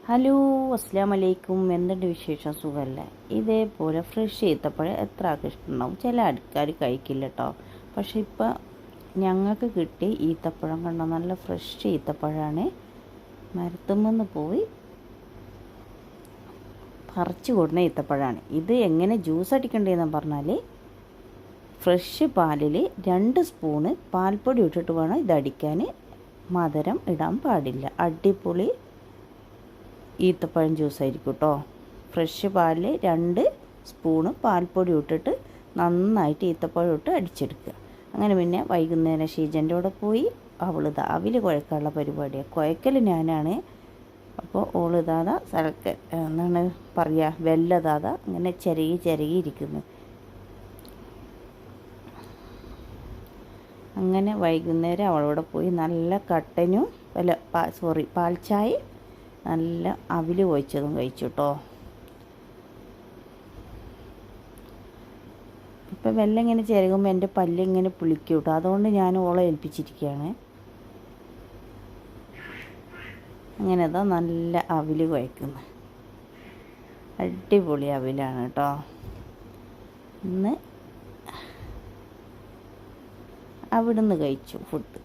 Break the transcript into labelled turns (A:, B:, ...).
A: Hello, അസ്സലാമു അലൈക്കും. എന്തുണ്ട് വിശേഷം? സുഖമല്ലേ? ഇതേപോലെ ഫ്രഷ് ഈത്തപ്പഴം എത്ര ആൾക്ക് ഇഷ്ടമുണ്ടാവും? ചില ആൾക്കാർ കഴിക്കില്ല കേട്ടോ. പക്ഷെ ഇപ്പം ഞങ്ങൾക്ക് കിട്ടിയ ഈത്തപ്പഴം കണ്ടോ, നല്ല ഫ്രഷ് ഈത്തപ്പഴമാണ്. മരത്തുമെന്ന് പോയി പറിച്ചു കൊടുന്ന ഈത്തപ്പഴമാണ് ഇത്. എങ്ങനെ ജ്യൂസ് അടിക്കേണ്ടതെന്ന് പറഞ്ഞാൽ, ഫ്രഷ് പാലിൽ 2 സ്പൂണ് പാൽപ്പൊടി ഇട്ടിട്ട് വേണം ഇതടിക്കാൻ. മധുരം ഇടാൻ പാടില്ല. അടിപൊളി ഈത്തപ്പഴം ജ്യൂസായിരിക്കും കേട്ടോ. ഫ്രഷ് പാലിൽ 2 സ്പൂണ് പാൽപ്പൊടി ഇട്ടിട്ട് നന്നായിട്ട് ഈത്തപ്പഴം ഇട്ട് അടിച്ചെടുക്കുക. അങ്ങനെ പിന്നെ വൈകുന്നേരം ഷീജൻ്റെ കൂടെ പോയി അവിൽ കുഴക്കാനുള്ള പരിപാടിയാണ്. കുഴക്കൽ ഞാനാണ്. അപ്പോൾ ഓളിതാത എന്താണ് പറയുക, വെല്ലതാത അങ്ങനെ ചിരകിയിരിക്കുന്നു. അങ്ങനെ വൈകുന്നേരം അവളോടെ പോയി നല്ല കട്ടനും പാൽച്ചായ നല്ല അവിൽ കുഴച്ചതും കഴിച്ചു കേട്ടോ. ഇപ്പം വെല്ലം ഇങ്ങനെ ചിരകുമ്പോൾ എൻ്റെ പല്ലിങ്ങനെ പുളിക്കും കേട്ടോ. അതുകൊണ്ട് ഞാൻ ഓളെ ഏൽപ്പിച്ചിരിക്കുകയാണ്. അങ്ങനെ അതാ നല്ല അവിൽ കുഴക്കുന്നത്. അടിപൊളി അവിലാണ് കേട്ടോ. ഇന്ന് അവിടുന്ന് കഴിച്ചു ഫുഡ്.